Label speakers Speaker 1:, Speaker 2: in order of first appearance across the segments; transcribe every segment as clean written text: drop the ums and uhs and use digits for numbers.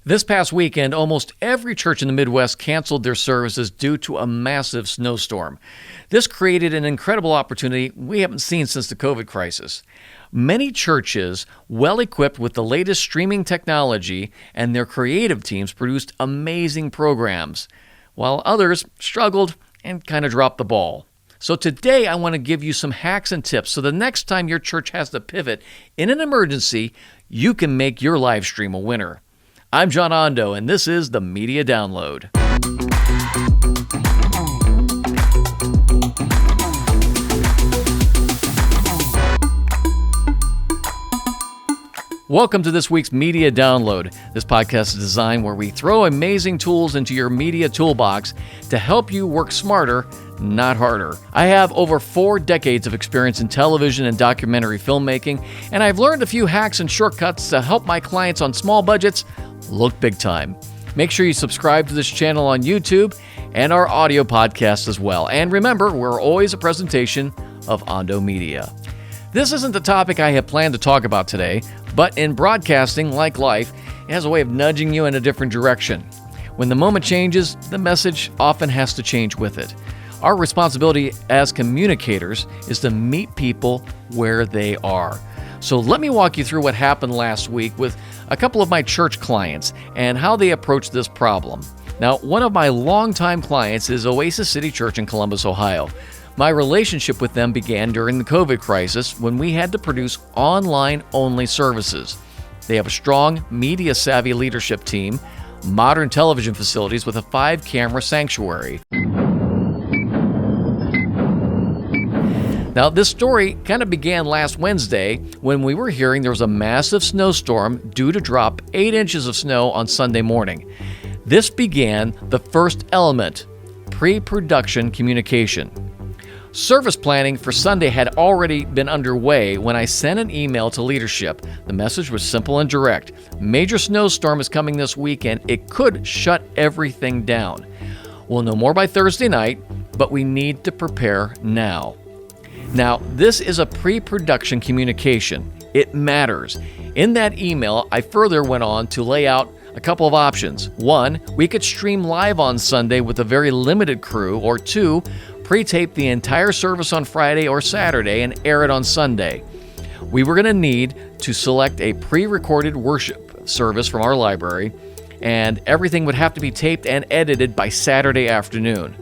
Speaker 1: This past weekend, almost every church in the Midwest canceled their services due to a massive snowstorm. This created an incredible opportunity we haven't seen since the COVID crisis. Many churches, well equipped with the latest streaming technology, and their creative teams produced amazing programs, while others struggled and kind of dropped the ball. So today I want to give you some hacks and tips so the next time your church has to pivot in an emergency, you can make your live stream a winner. I'm John Ondo, and this is the Media Download. Welcome to this week's Media Download. This podcast is designed where we throw amazing tools into your media toolbox to help you work smarter, not harder. I have over 4 decades of experience in television and documentary filmmaking, and I've learned a few hacks and shortcuts to help my clients on small budgets look big time. Make sure you subscribe to this channel on YouTube and our audio podcast as well. And remember, we're always a presentation of Ondo Media. This isn't the topic I had planned to talk about today, but in broadcasting, like life, it has a way of nudging you in a different direction. When the moment changes, the message often has to change with it. Our responsibility as communicators is to meet people where they are. So let me walk you through what happened last week with a couple of my church clients and how they approached this problem. Now, one of my longtime clients is Oasis City Church in Columbus, Ohio. My relationship with them began during the COVID crisis when we had to produce online-only services. They have a strong, media-savvy leadership team, modern television facilities with a 5-camera sanctuary. Now, this story kind of began last Wednesday when we were hearing there was a massive snowstorm due to drop 8 inches of snow on Sunday morning. This began the first element, pre-production communication. Service planning for Sunday had already been underway when I sent an email to leadership. The message was simple and direct. Major snowstorm is coming this weekend. It could shut everything down. We'll know more by Thursday night, but we need to prepare now. Now, this is a pre-production communication. It matters. In that email, I further went on to lay out a couple of options. 1, we could stream live on Sunday with a very limited crew, or 2, pre-tape the entire service on Friday or Saturday and air it on Sunday. We were going to need to select a pre-recorded worship service from our library, and everything would have to be taped and edited by Saturday afternoon.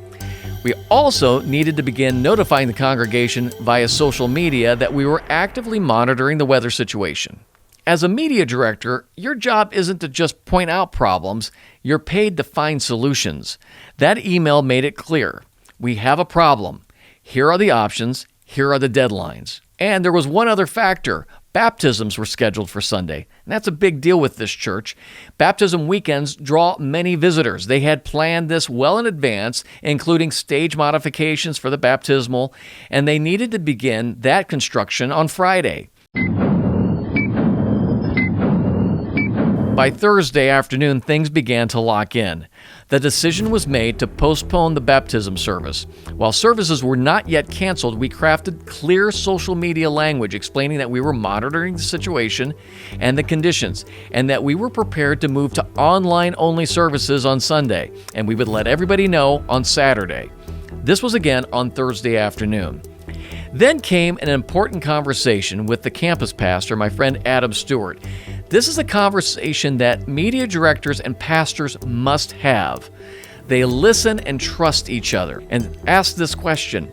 Speaker 1: We also needed to begin notifying the congregation via social media that we were actively monitoring the weather situation. As a media director, your job isn't to just point out problems, you're paid to find solutions. That email made it clear. We have a problem. Here are the options. Here are the deadlines. And there was one other factor. Baptisms were scheduled for Sunday. And that's a big deal with this church. Baptism weekends draw many visitors. They had planned this well in advance, including stage modifications for the baptismal, and they needed to begin that construction on Friday. By Thursday afternoon, things began to lock in. The decision was made to postpone the baptism service. While services were not yet canceled, we crafted clear social media language explaining that we were monitoring the situation and the conditions, and that we were prepared to move to online-only services on Sunday, and we would let everybody know on Saturday. This was again on Thursday afternoon. Then came an important conversation with the campus pastor, my friend Adam Stewart. This is a conversation that media directors and pastors must have. They listen and trust each other and ask this question: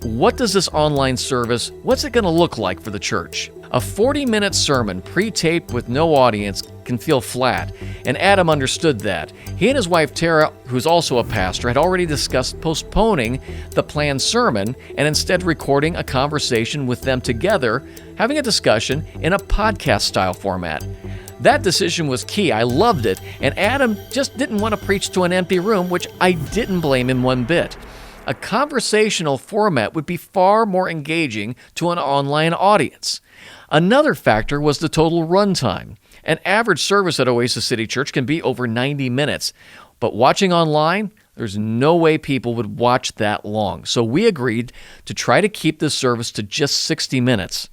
Speaker 1: what does this online service, what's it going to look like for the church? A 40-minute sermon pre-taped with no audience can feel flat, and Adam understood that. He and his wife Tara, who's also a pastor, had already discussed postponing the planned sermon and instead recording a conversation with them together, having a discussion in a podcast-style format. That decision was key. I loved it, and Adam just didn't want to preach to an empty room, which I didn't blame him one bit. A conversational format would be far more engaging to an online audience. Another factor was the total runtime. An average service at Oasis City Church can be over 90 minutes, but watching online, there's no way people would watch that long. So we agreed to try to keep this service to just 60 minutes.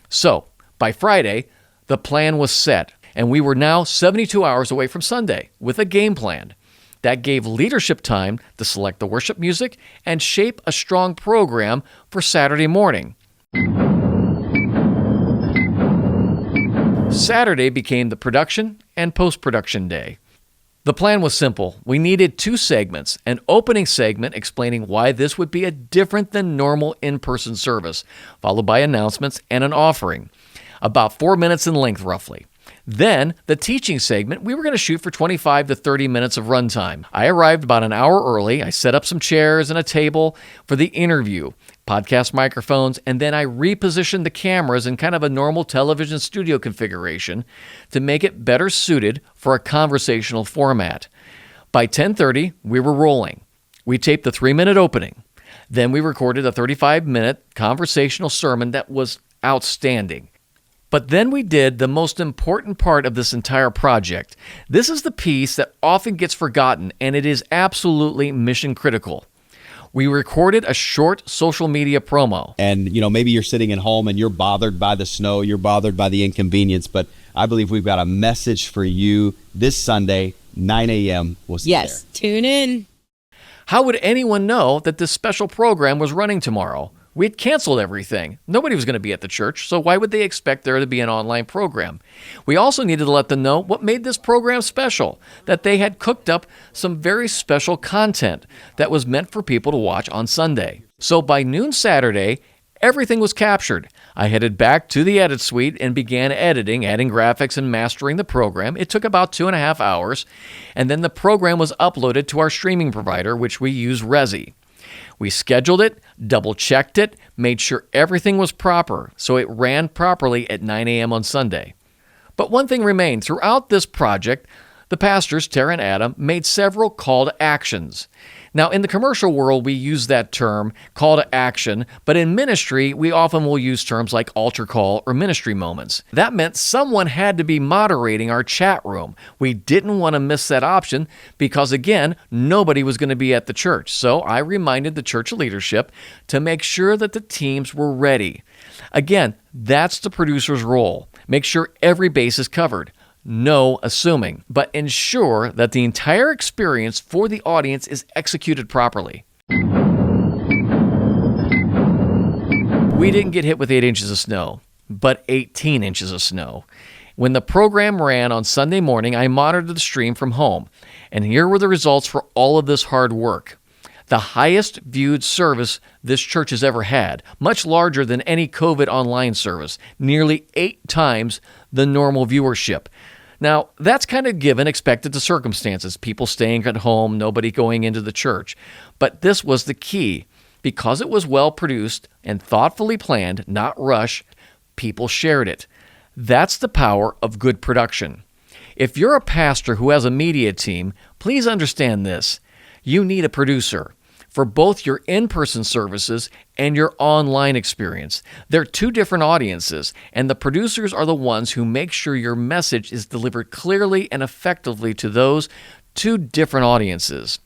Speaker 1: So by Friday, the plan was set, And we were now 72 hours away from Sunday with a game plan. That gave leadership time to select the worship music and shape a strong program for Saturday morning. Saturday became the production and post-production day. The plan was simple. We needed 2 segments, an opening segment explaining why this would be a different than normal in-person service, followed by announcements and an offering, about 4 minutes in length roughly. Then, the teaching segment, we were going to shoot for 25 to 30 minutes of runtime. I arrived about an hour early. I set up some chairs and a table for the interview, podcast microphones, and then I repositioned the cameras in kind of a normal television studio configuration to make it better suited for a conversational format. By 10:30, we were rolling. We taped the 3-minute opening. Then we recorded a 35-minute conversational sermon that was outstanding. But then we did the most important part of this entire project. This is the piece that often gets forgotten, and it is absolutely mission critical. We recorded a short social media promo.
Speaker 2: And, maybe you're sitting at home and you're bothered by the snow, you're bothered by the inconvenience, but I believe we've got a message for you this Sunday, 9 a.m. We'll see you there.
Speaker 3: Tune in.
Speaker 1: How would anyone know that this special program was running tomorrow? We had canceled everything. Nobody was going to be at the church, so why would they expect there to be an online program? We also needed to let them know what made this program special, that they had cooked up some very special content that was meant for people to watch on Sunday. So by noon Saturday, everything was captured. I headed back to the edit suite and began editing, adding graphics and mastering the program. It took about 2.5 hours, and then the program was uploaded to our streaming provider, which we use Resi. We scheduled it, double-checked it, made sure everything was proper, so it ran properly at 9 a.m. on Sunday. But one thing remained. Throughout this project, the pastors, Tara and Adam, made several call to actions. Now, in the commercial world, we use that term, call to action, but in ministry, we often will use terms like altar call or ministry moments. That meant someone had to be moderating our chat room. We didn't want to miss that option because, again, nobody was going to be at the church. So I reminded the church leadership to make sure that the teams were ready. Again, that's the producer's role. Make sure every base is covered. No assuming, but ensure that the entire experience for the audience is executed properly. We didn't get hit with 8 inches of snow, but 18 inches of snow. When the program ran on Sunday morning, I monitored the stream from home, and here were the results for all of this hard work. The highest viewed service this church has ever had, much larger than any COVID online service, nearly 8 times the normal viewership. Now, that's kind of given, expected to circumstances, people staying at home, nobody going into the church. But this was the key. Because it was well produced and thoughtfully planned, not rushed, people shared it. That's the power of good production. If you're a pastor who has a media team, please understand this. You need a producer for both your in-person services and your online experience. They're 2 different audiences, and the producers are the ones who make sure your message is delivered clearly and effectively to those 2 different audiences.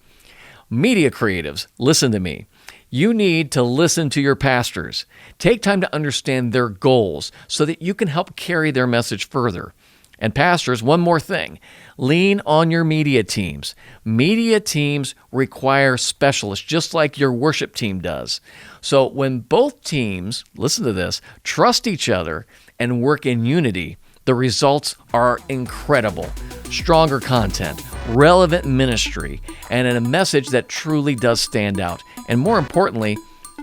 Speaker 1: Media creatives, listen to me. You need to listen to your pastors. Take time to understand their goals so that you can help carry their message further. And pastors, one more thing. Lean on your media teams. Media teams require specialists, just like your worship team does. So when both teams, listen to this, trust each other and work in unity, the results are incredible. Stronger content, relevant ministry, and a message that truly does stand out. And more importantly,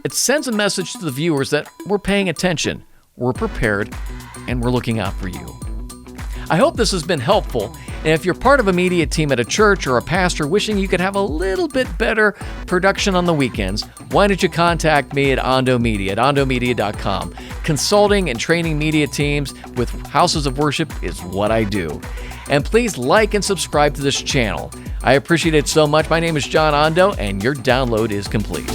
Speaker 1: it sends a message to the viewers that we're paying attention, we're prepared, and we're looking out for you. I hope this has been helpful, and if you're part of a media team at a church or a pastor wishing you could have a little bit better production on the weekends, why don't you contact me at Ondo Media, at ondomedia.com. Consulting and training media teams with houses of worship is what I do. And please like and subscribe to this channel. I appreciate it so much. My name is John Ondo, and your download is complete.